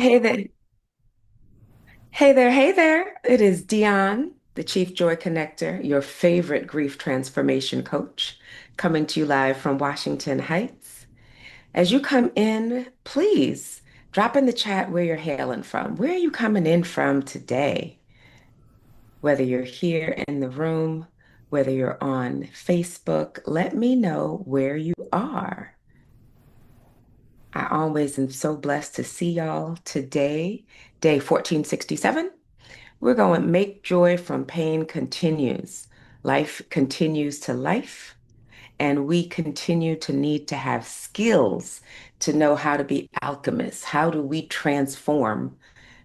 Hey there. Hey there. Hey there. It is Dionne, the Chief Joy Connector, your favorite grief transformation coach, coming to you live from Washington Heights. As you come in, please drop in the chat where you're hailing from. Where are you coming in from today? Whether you're here in the room, whether you're on Facebook, let me know where you are. I always am so blessed to see y'all today, day 1467. We're going make joy from pain continues. Life continues to life, and we continue to need to have skills to know how to be alchemists. How do we transform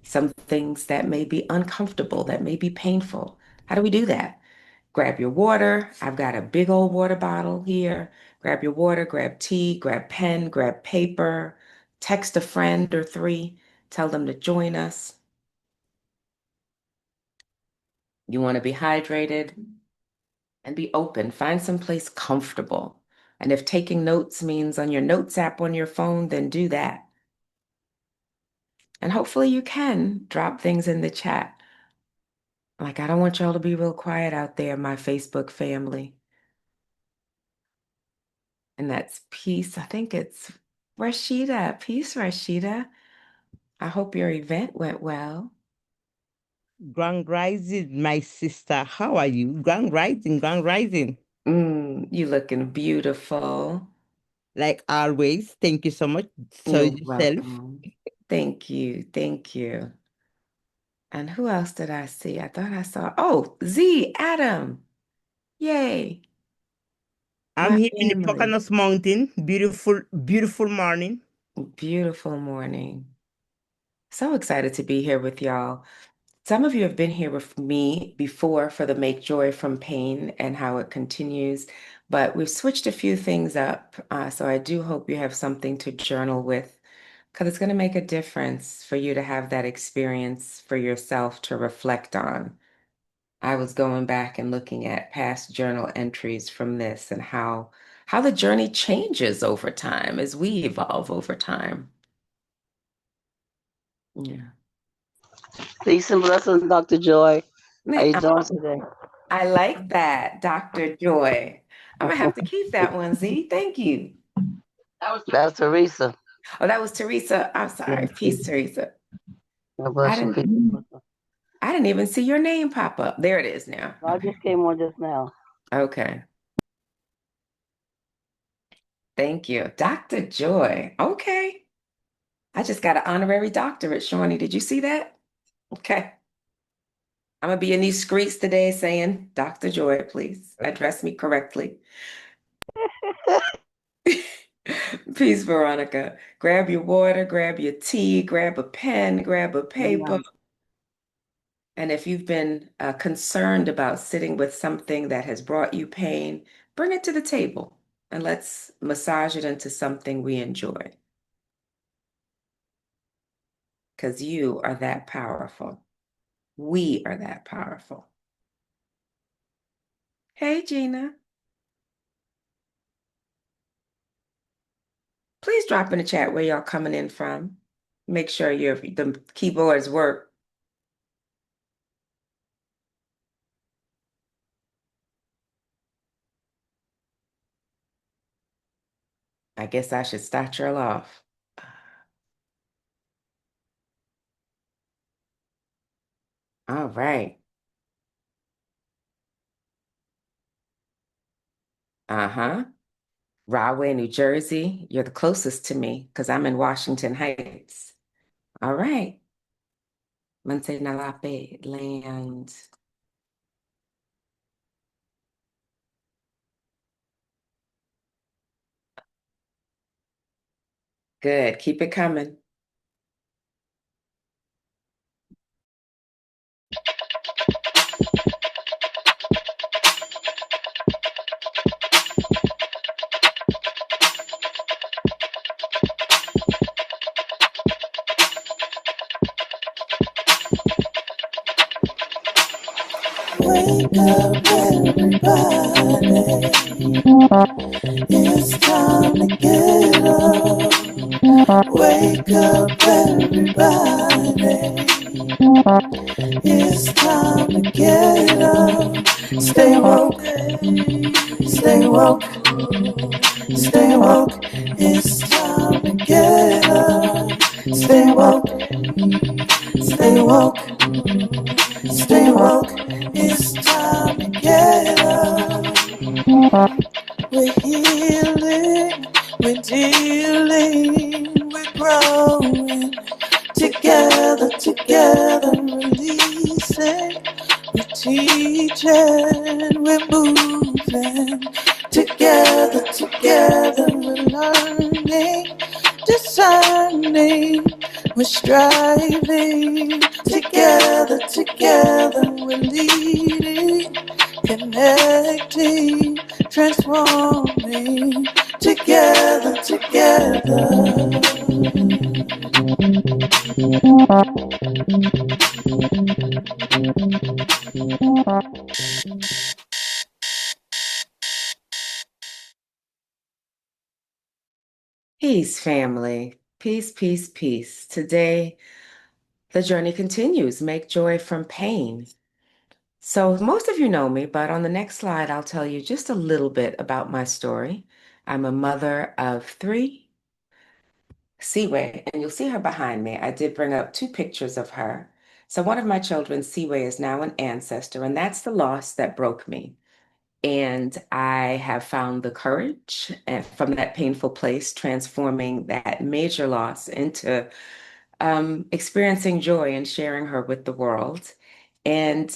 some things that may be uncomfortable, that may be painful? How do we do that? Grab your water. I've got a big old water bottle here. Grab your water, grab tea, grab pen, grab paper, text a friend or three, tell them to join us. You want to be hydrated and be open. Find some place comfortable. And if taking notes means on your notes app on your phone, then do that. And hopefully you can drop things in the chat. Like, I don't want y'all to be real quiet out there, my Facebook family. And that's Peace. I think it's Rashida. Peace, Rashida. I hope your event went well. Grand Rising, my sister. How are you? Grand Rising, Grand Rising. You looking beautiful. Like always, thank you so much. So You're yourself. welcome. Thank you. Thank you. And who else did I see? I thought I saw, oh, Z, Adam. Yay, I'm my here in the family. Poconos Mountain. Beautiful, beautiful morning. Beautiful morning. So excited to be here with y'all. Some of you have been here with me before for the Make Joy from Pain and how it continues, but we've switched a few things up. So I do hope you have something to journal with because it's going to make a difference for you to have that experience for yourself to reflect on. I was going back and looking at past journal entries from this and how the journey changes over time as we evolve over time. Yeah. Peace and blessings, Dr. Joy. How you doing Oh, today? I like that, Dr. Joy. I'm gonna have to keep that one, Z. Thank you. That's Teresa. Oh, that was Teresa. I'm sorry. Peace, Teresa. God I bless you. didn't I didn't even see your name pop up. There it is now. I Okay. just came on just now. Okay. Thank you. Dr. Joy. Okay. I just got an honorary doctorate, Shawnee. Did you see that? Okay. I'm gonna be in these streets today saying, Dr. Joy, please address me correctly. Peace, Veronica. Grab your water, grab your tea, grab a pen, grab a paper. Amen. And if you've been concerned about sitting with something that has brought you pain, bring it to the table and let's massage it into something we enjoy. Because you are that powerful. We are that powerful. Hey, Gina. Please drop in the chat where y'all coming in from. Make sure the keyboards work. I guess I should start y'all off. All right. Uh-huh. Rahway, New Jersey. You're the closest to me because I'm in Washington Heights. All right. Monsanto land. Good. Keep it coming. Wake up everybody, it's time to get up. Wake up everybody, it's time to get up. Stay woke, stay woke, stay woke. It's time to get up. Stay woke, stay woke, stay woke. It's time to get up. We're healing, we're dealing, we're growing. Together, together, releasing. We're teaching, we're moving. Together, together, we're learning, discerning, we're striving. Together, together, we're leading, connecting, transforming. Together, together. Peace, family. Peace, peace, peace. Today, the journey continues. Make joy from pain. So, most of you know me, but on the next slide, I'll tell you just a little bit about my story. I'm a mother of three, Seaway, and you'll see her behind me. I did bring up two pictures of her. So, one of my children, Seaway, is now an ancestor, and that's the loss that broke me. And I have found the courage and from that painful place, transforming that major loss into experiencing joy and sharing her with the world. And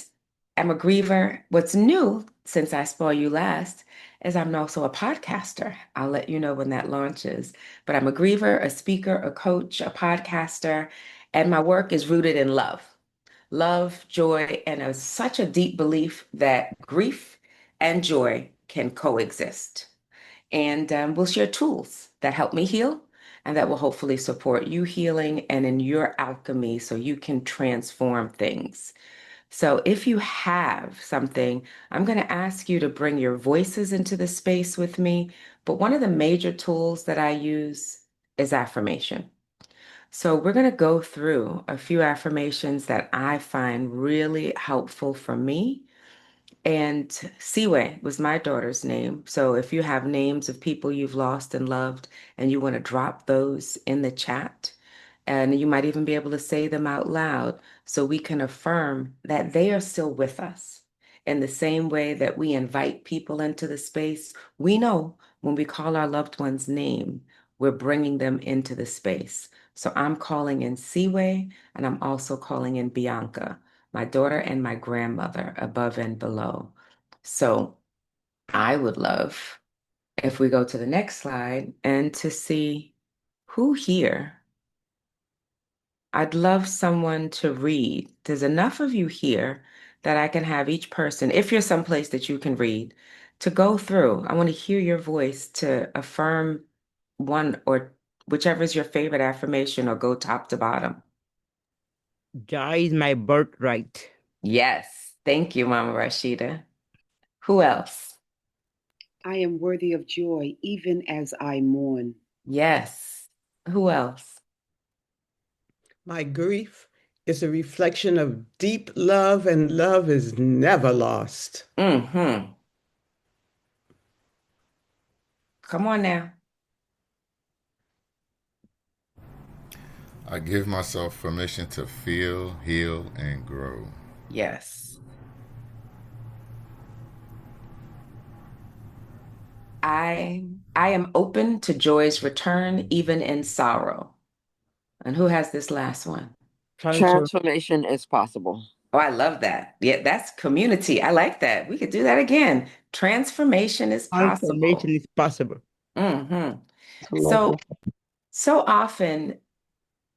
I'm a griever. What's new since I saw you last is I'm also a podcaster. I'll let you know when that launches. But I'm a griever, a speaker, a coach, a podcaster, and my work is rooted in love. Love, joy, and such a deep belief that grief and joy can coexist. And we'll share tools that help me heal and that will hopefully support you healing and in your alchemy so you can transform things. So if you have something, I'm going to ask you to bring your voices into the space with me. But one of the major tools that I use is affirmation. So we're going to go through a few affirmations that I find really helpful for me and Seaway was my daughter's name. So if you have names of people you've lost and loved and you want to drop those in the chat, and you might even be able to say them out loud so we can affirm that they are still with us. In the same way that we invite people into the space, we know when we call our loved one's name, we're bringing them into the space. So I'm calling in Seaway and I'm also calling in Bianca, my daughter and my grandmother above and below. So I would love if we go to the next slide and to see who here. I'd love someone to read. There's enough of you here that I can have each person, if you're someplace that you can read, to go through. I want to hear your voice to affirm one or whichever is your favorite affirmation or go top to bottom. Joy is my birthright. Yes. Thank you, Mama Rashida. Who else? I am worthy of joy even as I mourn. Yes. Who else? My grief is a reflection of deep love, and love is never lost. Mm-hmm. Come on now. I give myself permission to feel, heal, and grow. Yes. I am open to joy's return, even in sorrow. And who has this last one? Transformation is possible. Oh, I love that. Yeah, that's community. I like that. We could do that again. Transformation is Transformation possible. is possible. Hmm. So often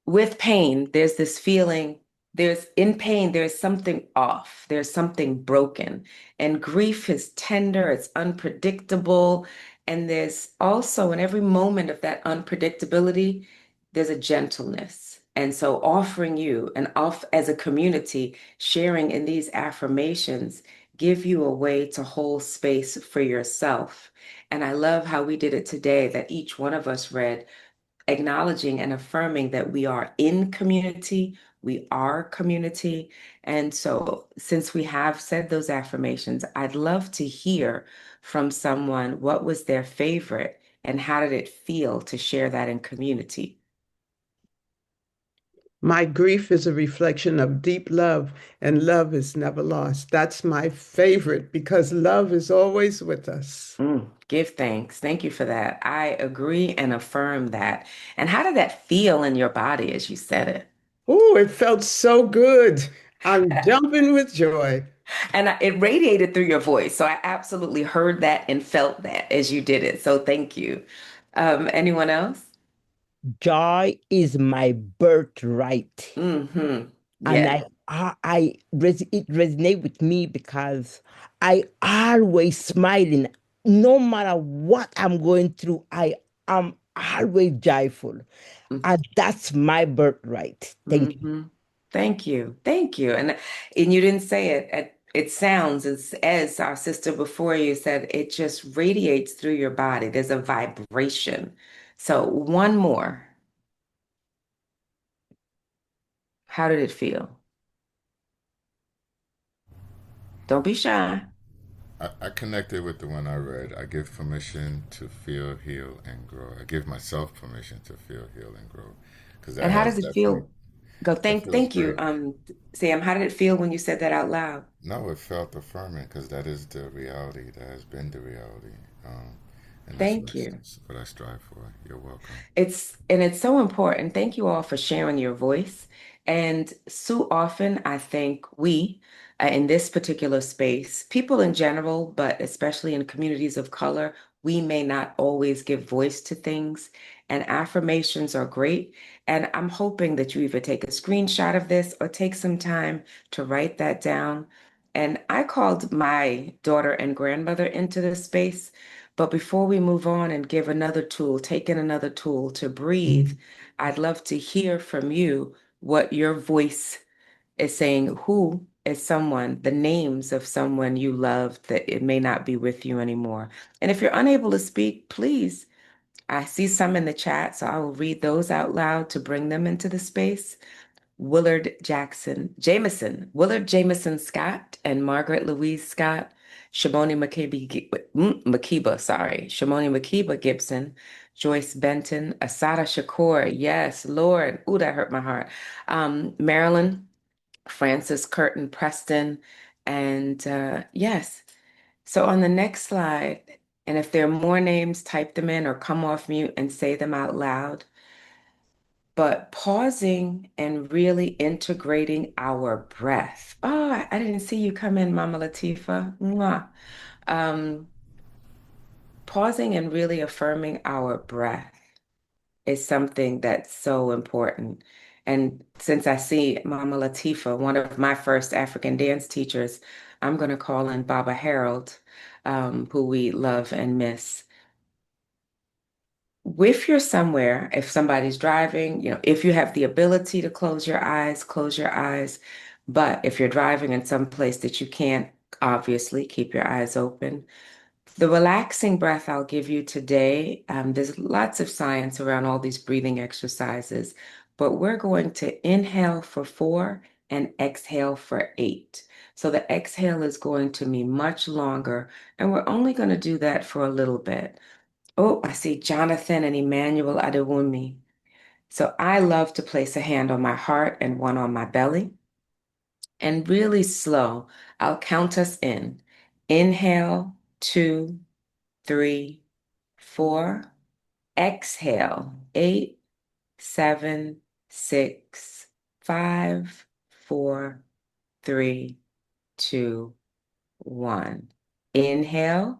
with pain, there's this feeling, there's in pain, there's something off, there's something broken. And grief is tender, it's unpredictable. And there's also, in every moment of that unpredictability, there's a gentleness. And so offering you and off as a community, sharing in these affirmations give you a way to hold space for yourself. And I love how we did it today, that each one of us read acknowledging and affirming that we are in community, we are community. And so, since we have said those affirmations, I'd love to hear from someone what was their favorite and how did it feel to share that in community. My grief is a reflection of deep love, and love is never lost. That's my favorite because love is always with us. Give thanks. Thank you for that. I agree and affirm that. And how did that feel in your body as you said it? Oh, it felt so good. I'm jumping with joy. And it radiated through your voice. So I absolutely heard that and felt that as you did it. So thank you. Anyone else? Joy is my birthright. Mm-hmm. And Yes. it resonates with me because I always smiling. No matter what I'm going through, I am always joyful. And that's my birthright. Thank you. Mm-hmm. Thank you. Thank you. And you didn't say it. It sounds as our sister before you said, it just radiates through your body. There's a vibration. So one more. How did it feel? Don't be shy. I connected with the one I read. I give permission to feel, heal, and grow. I give myself permission to feel, heal, and grow, because that And how has does it definitely feel? Go. that feels Thank you, good. Sam. How did it feel when you said that out loud? No, it felt affirming because that is the reality. That has been the reality, and Thank you. that's what I strive for. You're welcome. It's so important. Thank you all for sharing your voice. And so often, I think we, in this particular space, people in general, but especially in communities of color, we may not always give voice to things. And affirmations are great. And I'm hoping that you either take a screenshot of this or take some time to write that down. And I called my daughter and grandmother into this space. But before we move on and give another tool, take in another tool to breathe, I'd love to hear from you what your voice is saying. Who is someone, the names of someone you love that it may not be with you anymore. And if you're unable to speak, please, I see some in the chat, so I will read those out loud to bring them into the space. Willard Jameson Scott, and Margaret Louise Scott, Shimoni Makiba Gibson, Joyce Benton, Asada Shakur, yes, Lord, ooh, that hurt my heart. Marilyn, Francis Curtin Preston, and yes. So on the next slide, and if there are more names, type them in or come off mute and say them out loud, but pausing and really integrating our breath. Oh, I didn't see you come in, Mama Latifa. Mwah. Um, Pausing and really affirming our breath is something that's so important. And since I see Mama Latifa, one of my first African dance teachers, I'm going to call in Baba Harold, who we love and miss. If you're somewhere, if somebody's driving, if you have the ability to close your eyes, close your eyes. But if you're driving in some place that you can't, obviously keep your eyes open. The relaxing breath I'll give you today, there's lots of science around all these breathing exercises, but we're going to inhale for 4 and exhale for 8. So the exhale is going to be much longer, and we're only going to do that for a little bit. Oh, I see Jonathan and Emmanuel Adewumi. So I love to place a hand on my heart and one on my belly. And really slow, I'll count us in. Inhale, 2, 3, 4. Exhale, 8, 7, 6, 5, 4, 3, 2, 1. Inhale,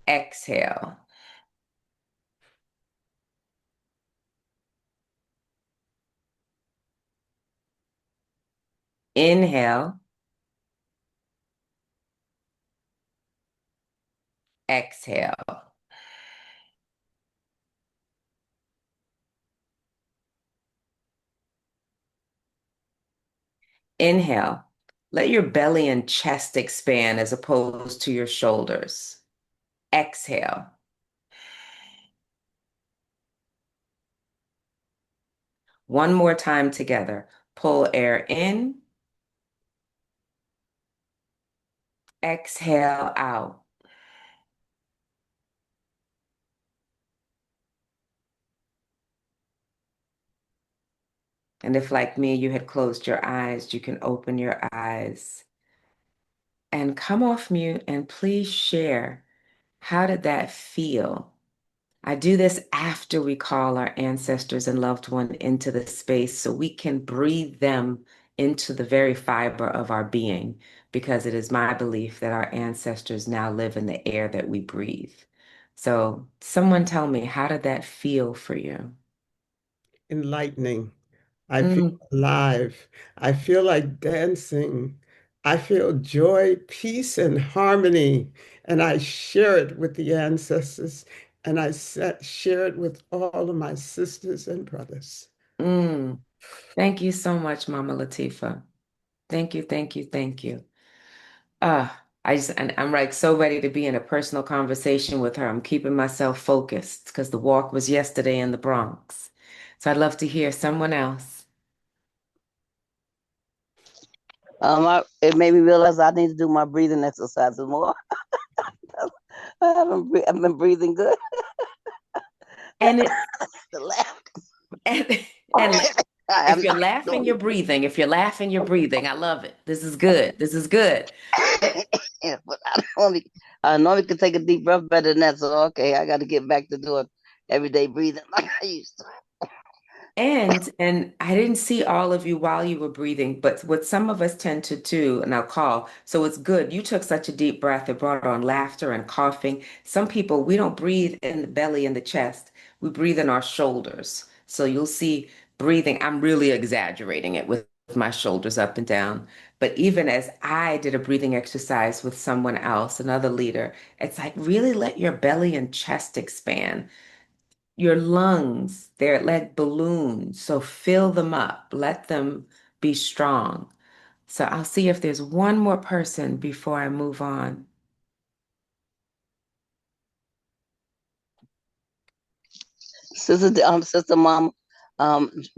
exhale. Inhale, exhale. Inhale. Let your belly and chest expand as opposed to your shoulders. Exhale. One more time together. Pull air in, exhale out. And if, like me, you had closed your eyes, you can open your eyes and come off mute and please share. How did that feel? I do this after we call our ancestors and loved one into the space so we can breathe them into the very fiber of our being, because it is my belief that our ancestors now live in the air that we breathe. So, someone tell me, how did that feel for you? Enlightening. I feel Mm, alive. I feel like dancing. I feel joy, peace, and harmony. And I share it with the ancestors. And share it with all of my sisters and brothers. mm. Thank you so much, Mama Latifa. Thank you, thank you, thank you. And I'm like so ready to be in a personal conversation with her. I'm keeping myself focused because the walk was yesterday in the Bronx. So I'd love to hear someone else. It made me realize I need to do my breathing exercises more. I've been breathing good. And it The laugh. and, and if I'm you're not laughing, doing you're breathing. If you're laughing, you're breathing. I love it. This is good. This is good. A- it, but I normally can take a deep breath better than that. So okay, I got to get back to doing everyday breathing like I used to. And I didn't see all of you while you were breathing, but what some of us tend to do, and I'll call, so it's good. You took such a deep breath, it brought on laughter and coughing. Some people, we don't breathe in the belly and the chest, we breathe in our shoulders. So you'll see breathing, I'm really exaggerating it with my shoulders up and down. But even as I did a breathing exercise with someone else, another leader, it's like really let your belly and chest expand. Your lungs, they're like balloons, so fill them up, let them be strong. So I'll see if there's one more person before I move on. Sister Mom,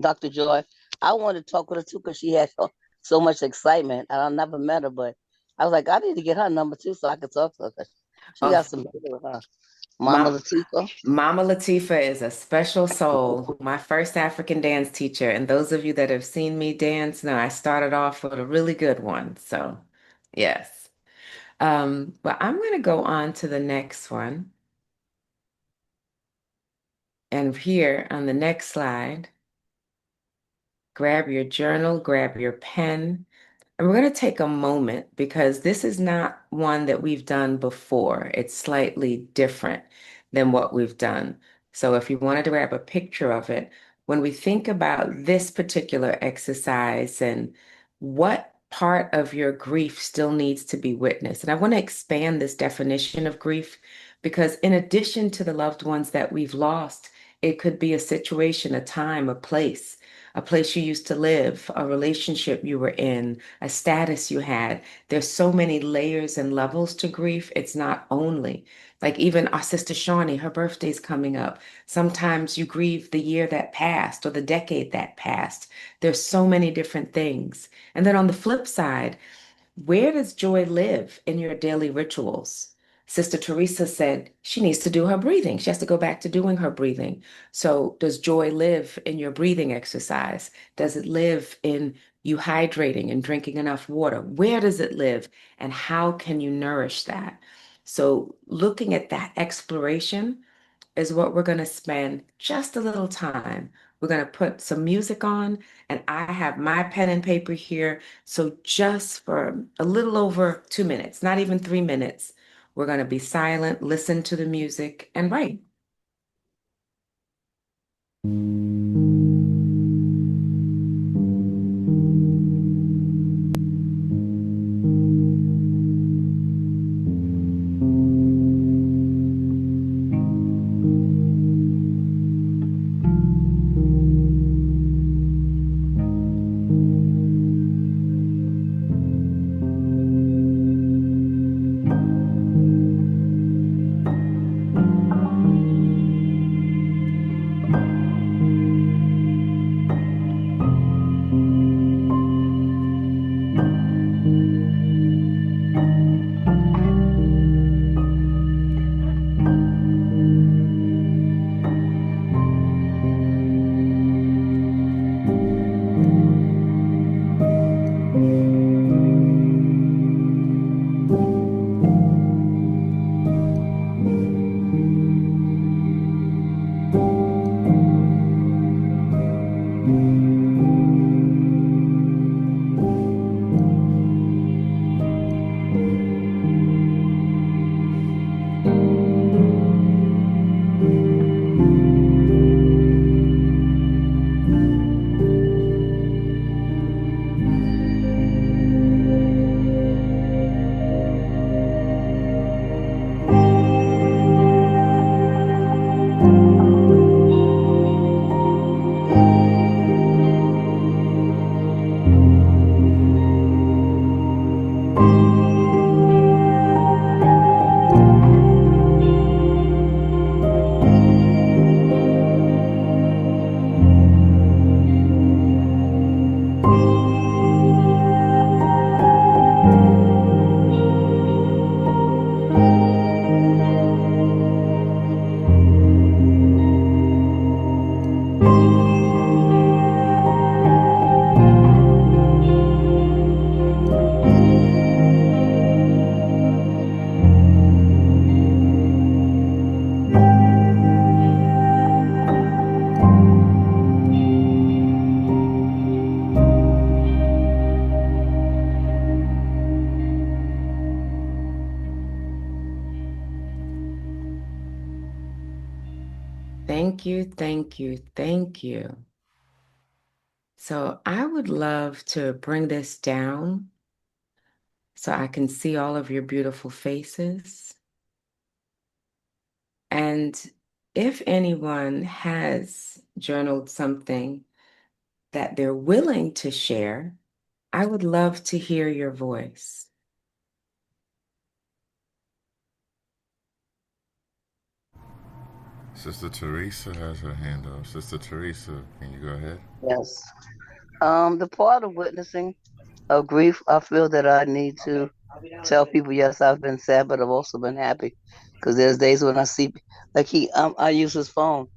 Dr. Joy. I wanted to talk with her too because she had so much excitement. And I never met her, but I was like, I need to get her number too so I could talk to her. 'Cause she got Oh, some people with her. Mama Mom, Latifa. Mama Latifa is a special soul, my first African dance teacher. And those of you that have seen me dance know I started off with a really good one. So, yes. But I'm going to go on to the next one. And here on the next slide, grab your journal, grab your pen. And we're going to take a moment because this is not one that we've done before. It's slightly different than what we've done. So if you wanted to grab a picture of it, when we think about this particular exercise and what part of your grief still needs to be witnessed, and I want to expand this definition of grief because in addition to the loved ones that we've lost, it could be a situation, a time, a place you used to live, a relationship you were in, a status you had. There's so many layers and levels to grief. It's not only like even our sister Shawnee, her birthday's coming up. Sometimes you grieve the year that passed or the decade that passed. There's so many different things. And then on the flip side, where does joy live in your daily rituals? Sister Teresa said she needs to do her breathing. She has to go back to doing her breathing. So, does joy live in your breathing exercise? Does it live in you hydrating and drinking enough water? Where does it live? And how can you nourish that? So, looking at that exploration is what we're going to spend just a little time. We're going to put some music on, and I have my pen and paper here. So, just for a little over 2 minutes, not even 3 minutes, we're going to be silent, listen to the music, and write. Thank you, thank you, thank you. So I would love to bring this down so I can see all of your beautiful faces. And if anyone has journaled something that they're willing to share, I would love to hear your voice. Sister Teresa has her hand up. Sister Teresa, can you go ahead? Yes. The part of witnessing of grief, I feel that I need to tell people, yes, I've been sad, but I've also been happy. Because there's days when I see, like I use his phone,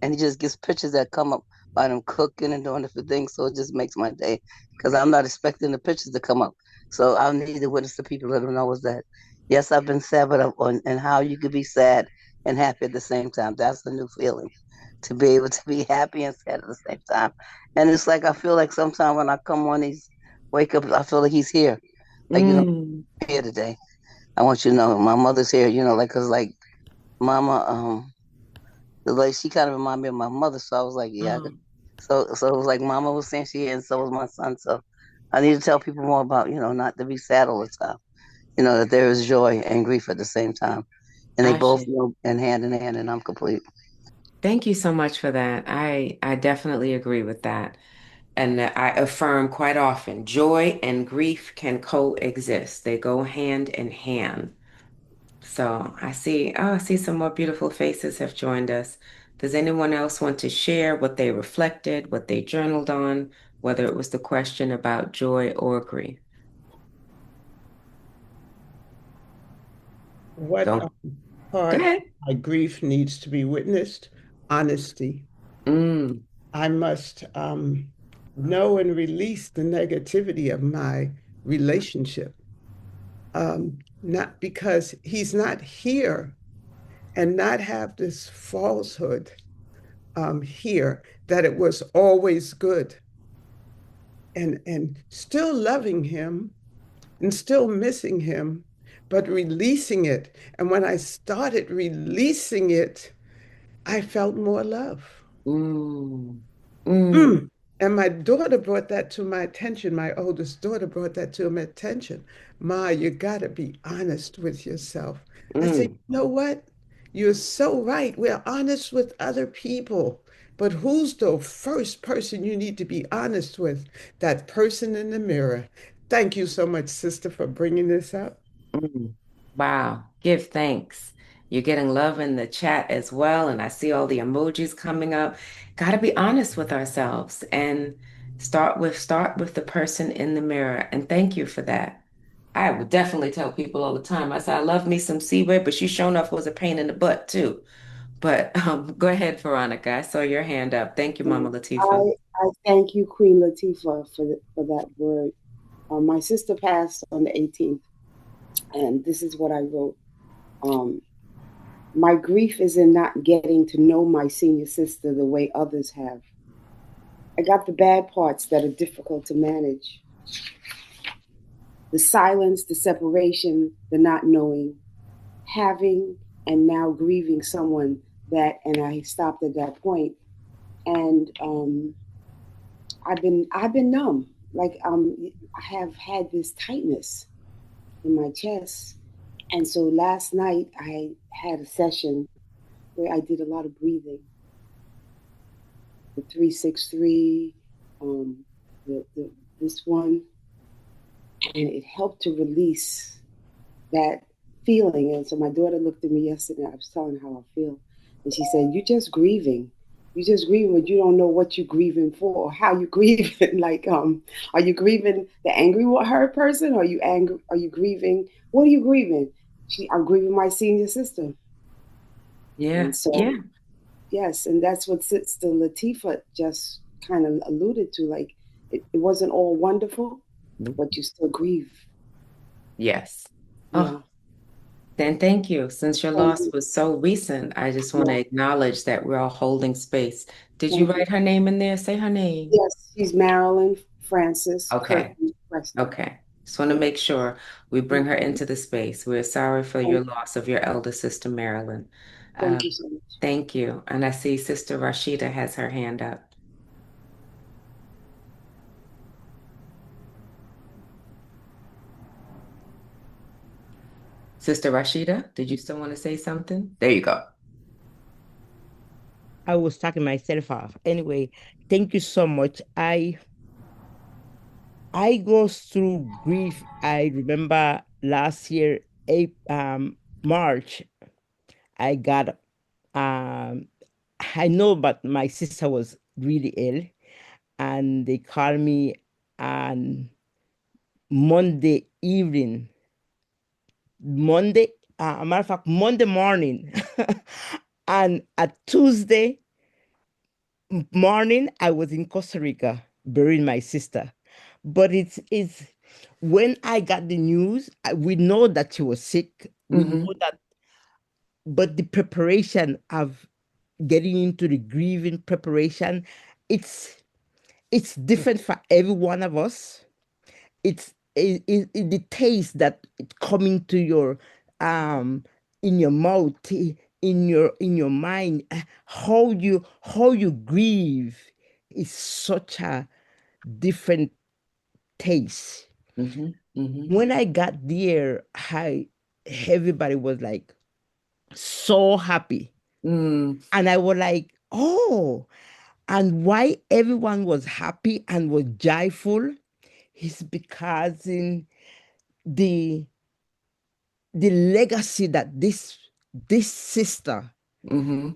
and he just gets pictures that come up by them cooking and doing different things. So it just makes my day. Because I'm not expecting the pictures to come up. So I need to witness to people, let them know is that, yes, I've been sad, but and how you could be sad and happy at the same time. That's the new feeling. To be able to be happy and sad at the same time. And it's like I feel like sometimes when I come on these wake up, I feel like he's here. Like, Mm, here today. I want you to know my mother's here, like, cause like mama, like she kind of reminded me of my mother. So I was like, yeah. um, So it was like mama was saying she here, and so was my son. So I need to tell people more about, not to be sad all the time. That there is joy and grief at the same time. And they both, Ashe. in hand, and I'm complete. Thank you so much for that. I definitely agree with that. And I affirm quite often, joy and grief can coexist. They go hand in hand. So I see some more beautiful faces have joined us. Does anyone else want to share what they reflected, what they journaled on, whether it was the question about joy or grief? What Don't go part ahead. of my grief needs to be witnessed? Honesty. Mm, I must know and release the negativity of my relationship. Not because he's not here and not have this falsehood here that it was always good and still loving him and still missing him, but releasing it. And when I started releasing it, I felt more love. mm, mm, Mm. And my daughter brought that to my attention. My oldest daughter brought that to my attention. Ma, you got to be honest with yourself. I said, mm, you know what? You're so right. We're honest with other people. But who's the first person you need to be honest with? That person in the mirror. Thank you so much, sister, for bringing this up. mm. Wow. Give thanks. You're getting love in the chat as well, and I see all the emojis coming up. Got to be honest with ourselves and start with the person in the mirror. And thank you for that. I would definitely tell people all the time. I said, I love me some Seaway, but she shown enough was a pain in the butt too. But go ahead, Veronica. I saw your hand up. Thank you, Mama Latifa. I thank you, Queen Latifah, for that word. My sister passed on the 18th, and this is what I wrote. Um, my grief is in not getting to know my senior sister the way others have. I got the bad parts that are difficult to manage: the silence, the separation, the not knowing, having and now grieving someone that, and I stopped at that point, and I've been numb. Like I have had this tightness in my chest, and so last night I had a session where I did a lot of breathing, the 363, um, the this one, and it helped to release that feeling. And so my daughter looked at me yesterday. I was telling her how I feel, and she said, "You're just grieving. You're just grieving, but you don't know what you're grieving for or how you're grieving. Like, are you grieving the angry with her person? Or are you angry? Are you grieving? What are you grieving?" I'm grieving my senior sister, Yeah, and so yeah. Yes, and that's what Sister Latifa just kind of alluded to. Like it wasn't all wonderful, but you still grieve. Yes. Oh, Yeah. then thank you. Since your Thank loss you. was so recent, I just want Yeah. to acknowledge that we're all holding space. Did you Thank you. write her name in there? Say her name. Yes, she's Marilyn Francis Okay. Curtin Preston. Okay. Just want to Yeah. make sure we bring her into the space. We're sorry for your Thank, loss of your elder sister, Marilyn. thank you Um, so much. thank you. And I see Sister Rashida has her hand up. Sister Rashida, did you still want to say something? There you go. I was talking myself off. Anyway, thank you so much. I go through grief. I remember last year, March, I got um I know, but my sister was really ill, and they called me on Monday evening, Monday, a matter of fact, Monday morning, and at Tuesday morning, I was in Costa Rica burying my sister. But it's when I got the news, we know that she was sick. We know Mm-hmm. that, but the preparation of getting into the grieving preparation, it's it's different for every one of us. The taste that it coming to your um in your mouth, in your mind, how you grieve is such a different taste. Mm-hmm. Mm-hmm. When I got there, I everybody was like so happy, Mm, and I was like, oh. And why everyone was happy and was joyful is because in the the legacy that this sister, mm-hmm.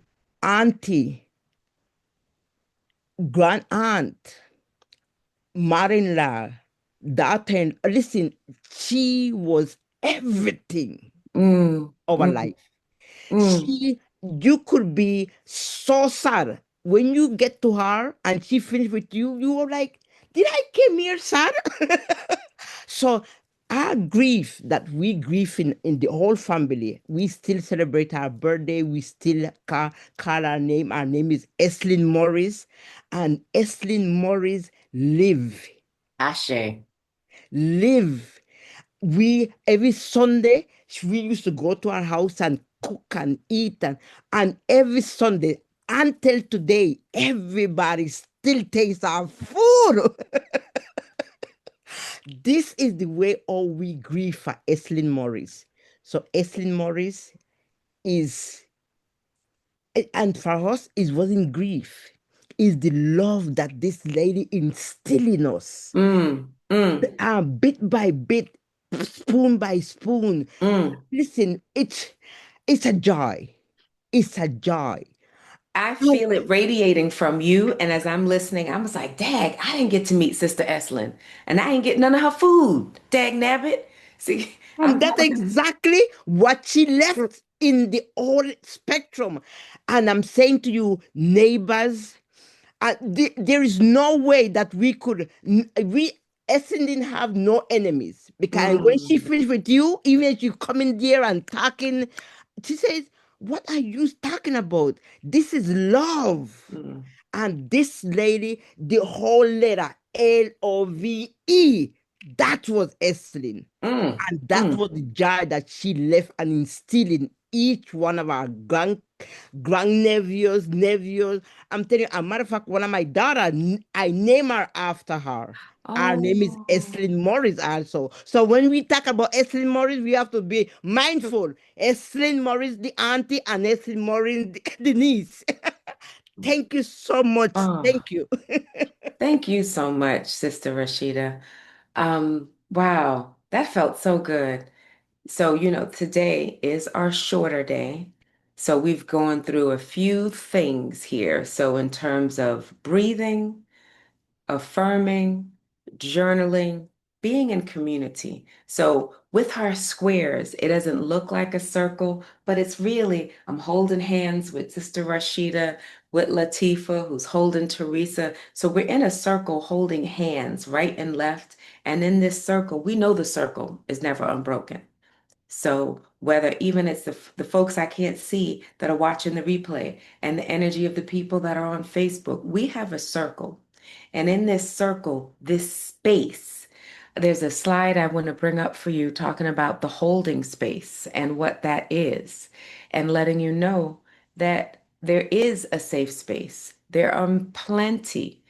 auntie, grand aunt, mother-in-law, daughter, listen, she was everything Mm, of our mm, life. mm. She, you could be so sad when you get to her and she finished with you. You were like, did I came here sad? So our grief that we grieve in the whole family, we still celebrate our birthday. We still call our name. Our name is Eslin Morris, and Eslin Morris Ashe. live. We every Sunday we used to go to our house and cook and eat, and every Sunday until today, everybody still tastes our food. This is the way all we grieve for Eslin Morris. So Eslin Morris is, and for us, it wasn't grief. Is the love that this lady instilled in us, Mm, mm, bit by bit, spoon by spoon. mm. Listen, it's a joy. It's a joy. I And feel it radiating from you. And as I'm listening, I was like, Dag, I didn't get to meet Sister Eslin. And I ain't get none of her food. Dag nabbit. See, and I'm that's having exactly what she left in the whole spectrum. And I'm saying to you, neighbors, there is no way that we Essen didn't have no enemies because when she mm, finished with you, even if you come in there and talking, she says, "What are you talking about? This is love." mm, And this lady, the whole letter Love, that was Esselin. mm, And that mm. was the joy that she left and instilled in each one of our grandnephews, nephews. I'm telling you, a matter of fact, one of my daughter, I name her after her. Our name is Oh, Eslin Morris also. So when we talk about Eslin Morris, we have to be mindful. Eslin Morris, the auntie, and Eslin Morris, the niece. Thank you so much. oh, Thank you. thank you so much, Sister Rashida. Wow, that felt so good. So, today is our shorter day. So, we've gone through a few things here. So, in terms of breathing, affirming, journaling, being in community. So with our squares, it doesn't look like a circle, but it's really, I'm holding hands with Sister Rashida, with Latifa, who's holding Teresa. So we're in a circle holding hands right and left. And in this circle, we know the circle is never unbroken. So whether even it's the folks I can't see that are watching the replay and the energy of the people that are on Facebook, we have a circle. And in this circle, this space, there's a slide I want to bring up for you talking about the holding space and what that is, and letting you know that there is a safe space. There are plenty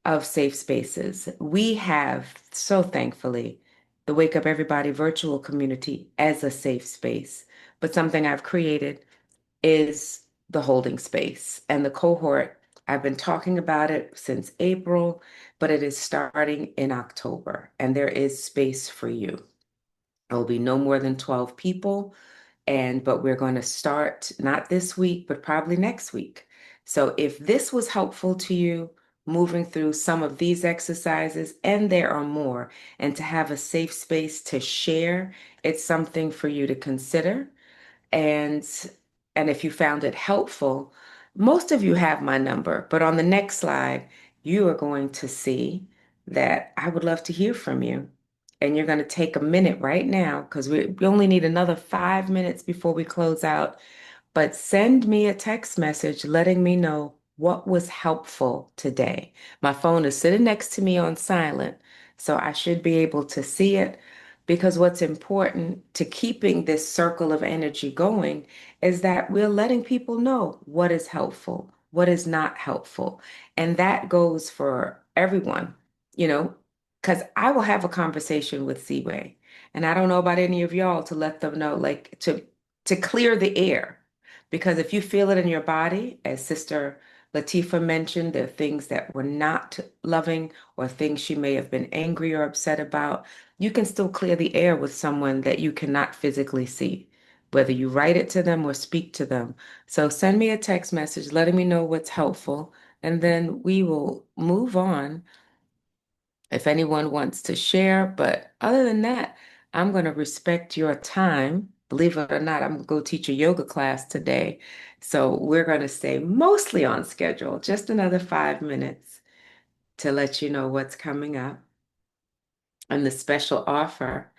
of safe spaces. We have, so thankfully, the Wake Up Everybody virtual community as a safe space. But something I've created is the holding space and the cohort. I've been talking about it since April, but it is starting in October, and there is space for you. It will be no more than 12 people. But we're going to start not this week, but probably next week. So if this was helpful to you, moving through some of these exercises, and there are more, and to have a safe space to share, it's something for you to consider. And and if you found it helpful, most of you have my number, but on the next slide, you are going to see that I would love to hear from you. And you're going to take a minute right now because we only need another 5 minutes before we close out, but send me a text message letting me know what was helpful today. My phone is sitting next to me on silent, so I should be able to see it, because what's important to keeping this circle of energy going is that we're letting people know what is helpful, what is not helpful. And that goes for everyone, you know, because I will have a conversation with Seaway. And I don't know about any of y'all to let them know, like to clear the air. Because if you feel it in your body, as Sister Latifa mentioned, there are things that were not loving or things she may have been angry or upset about. You can still clear the air with someone that you cannot physically see, whether you write it to them or speak to them. So send me a text message letting me know what's helpful, and then we will move on if anyone wants to share. But other than that, I'm going to respect your time. Believe it or not, I'm going to go teach a yoga class today. So we're going to stay mostly on schedule, just another 5 minutes to let you know what's coming up. And the special offer,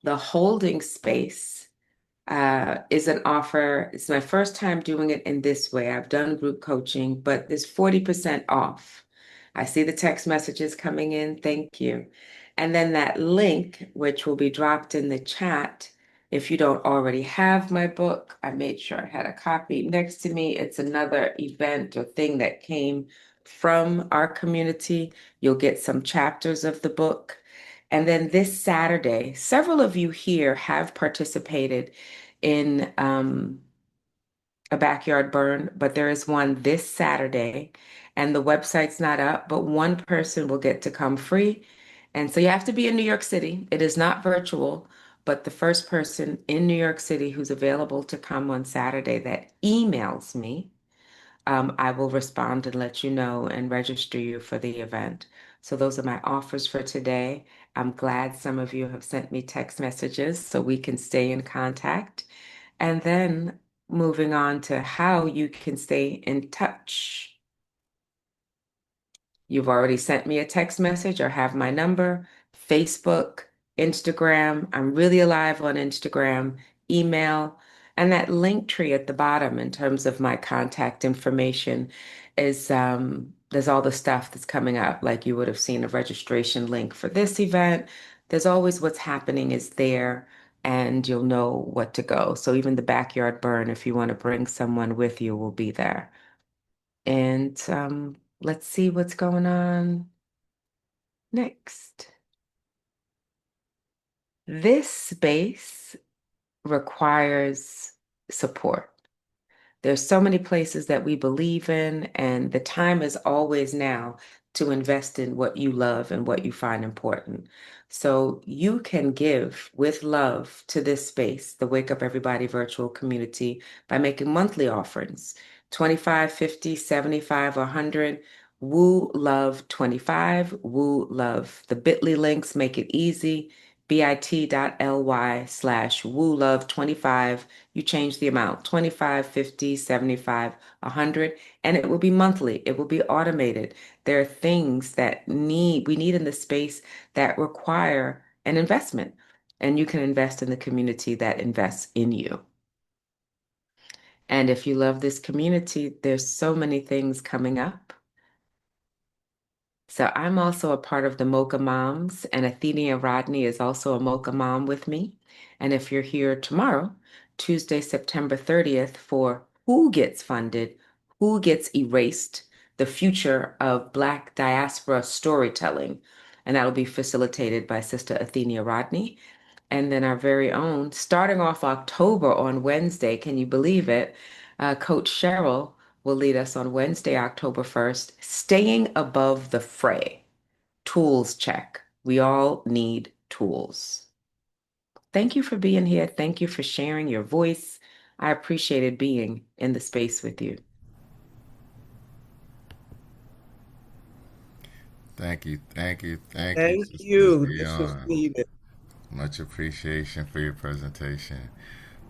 the holding space, is an offer. It's my first time doing it in this way. I've done group coaching, but there's 40% off. I see the text messages coming in. Thank you. And then that link, which will be dropped in the chat. If you don't already have my book, I made sure I had a copy next to me. It's another event or thing that came from our community. You'll get some chapters of the book. And then this Saturday, several of you here have participated in a backyard burn, but there is one this Saturday, and the website's not up, but one person will get to come free. And so you have to be in New York City. It is not virtual, but the first person in New York City who's available to come on Saturday that emails me, I will respond and let you know and register you for the event. So those are my offers for today. I'm glad some of you have sent me text messages so we can stay in contact. And then moving on to how you can stay in touch. You've already sent me a text message or have my number, Facebook, Instagram. I'm really alive on Instagram, email, and that link tree at the bottom in terms of my contact information is there's all the stuff that's coming up. Like you would have seen a registration link for this event. There's always what's happening is there, and you'll know what to go. So even the backyard burn, if you want to bring someone with you, will be there. And let's see what's going on next. This space requires support. There's so many places that we believe in, and the time is always now to invest in what you love and what you find important. So you can give with love to this space, the Wake Up Everybody virtual community, by making monthly offerings, 25, 50, 75, or 100. Woo Love 25, Woo Love. The bit.ly links make it easy. bit.ly/Woo Love 25. You change the amount 25, 50, 75, 100, and it will be monthly. It will be automated. There are things that we need in the space that require an investment, and you can invest in the community that invests in you. And if you love this community, there's so many things coming up. So I'm also a part of the Mocha Moms, and Athenia Rodney is also a Mocha Mom with me. And if you're here tomorrow, Tuesday, September 30th, for Who Gets Funded, Who Gets Erased, the future of Black diaspora storytelling. And that'll be facilitated by Sister Athenia Rodney. And then our very own, starting off October on Wednesday, can you believe it? Coach Cheryl will lead us on Wednesday, October 1st, Staying Above the Fray. Tools check. We all need tools. Thank you for being here. Thank you for sharing your voice. I appreciated being in the space with you. Thank you, thank you, thank you, Thank Sister you. This was Dionne. needed. Much appreciation for your presentation.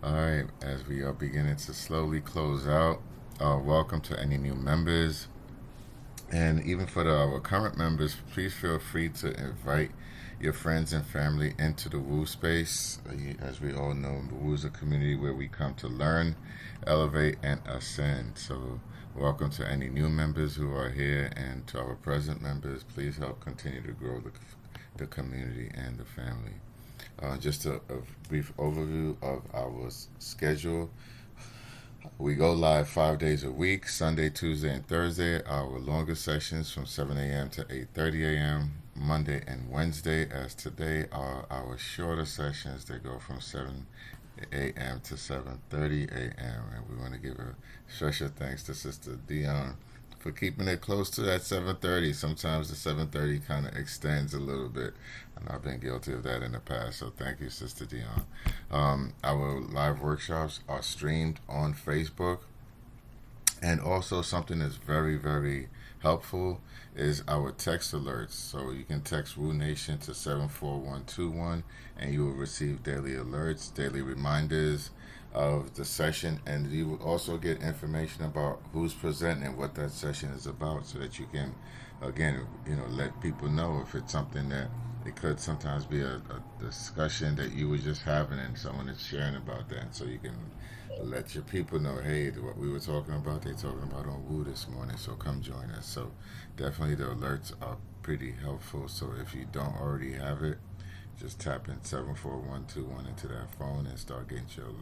All right, as we are beginning to slowly close out, welcome to any new members. And even for our current members, please feel free to invite your friends and family into the Woo space. As we all know, the Woo is a community where we come to learn, elevate, and ascend. So, welcome to any new members who are here, and to our present members, please help continue to grow the community and the family. Just a brief overview of our schedule. We go live 5 days a week, Sunday, Tuesday, and Thursday. Our longer sessions from 7 a.m. to 8:30 a.m. Monday and Wednesday, as today, are our shorter sessions. They go from 7 a.m. to 7:30 a.m. And we want to give a special thanks to Sister Dionne for keeping it close to that 7:30. Sometimes the 7:30 kind of extends a little bit, and I've been guilty of that in the past. So thank you, Sister Dionne. Our live workshops are streamed on Facebook, and also something that's very, very helpful is our text alerts. So you can text Woo Nation to 74121, and you will receive daily alerts, daily reminders of the session, and you will also get information about who's presenting and what that session is about, so that you can, again, let people know if it's something that it could sometimes be a discussion that you were just having and someone is sharing about that, so you can let your people know, hey, what we were talking about, they're talking about on Woo this morning, so come join us. So definitely the alerts are pretty helpful. So if you don't already have it, just tap in 74121 into that phone and start getting your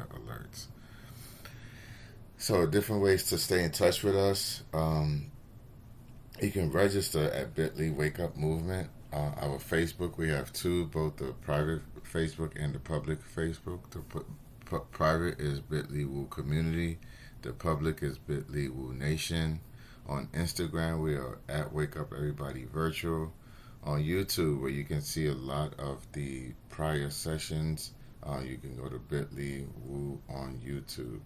alerts. So different ways to stay in touch with us. You can register at bit.ly Wake Up Movement. Our Facebook, we have two, both the private Facebook and the public Facebook. The private is bit.ly Woo Community. The public is bit.ly Woo Nation. On Instagram, we are at Wake Up Everybody Virtual. On YouTube, where you can see a lot of the prior sessions, you can go to bit.ly Woo on YouTube.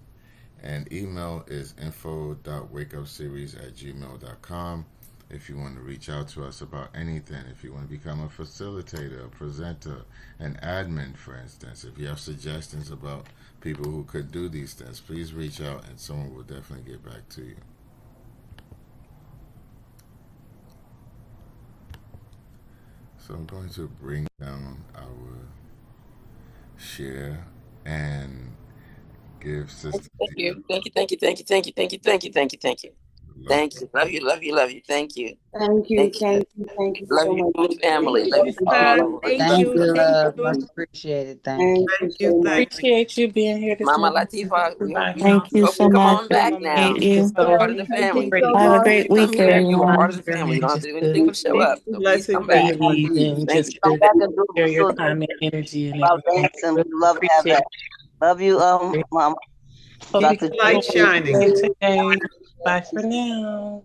And email is info.wakeupseries@gmail.com if you want to reach out to us about anything. If you want to become a facilitator, a presenter, an admin, for instance. If you have suggestions about people who could do these things, please reach out and someone will definitely get back to you. So I'm going to bring down our share and give Sister Thank you. Thank you. Thank you. Thank you. Thank you. Thank you. Thank you. Thank you. Thank you. Thank you. Love you. Love you. Love you. Thank you. Thank you, Thank you. thank you, thank you Love so you, much. family. Love you from all Sister, over. thank Thank you, you, thank love. Much you. appreciated. Thank you. Thank you Thank so you. much. Thank you. Appreciate you being here this Mama morning. Latifa, we hope Everybody. you Thank you hope you so come much. on back Appreciate now. you. You're Yes, part of the thank you family. Thank so you. Have a much. When you great come week, here, you're a part everyone. of the family. You don't have to do To anything but show Thank up. you. So please Blessings come to back. you, my breathe and Thank just you. Come to back and do share your so time and energy and about everything. dancing. We Really love to have appreciate that. Love you, it. Mama. Hope Keep you Dr. the have light a Julie. great shining. day today. Bye for now.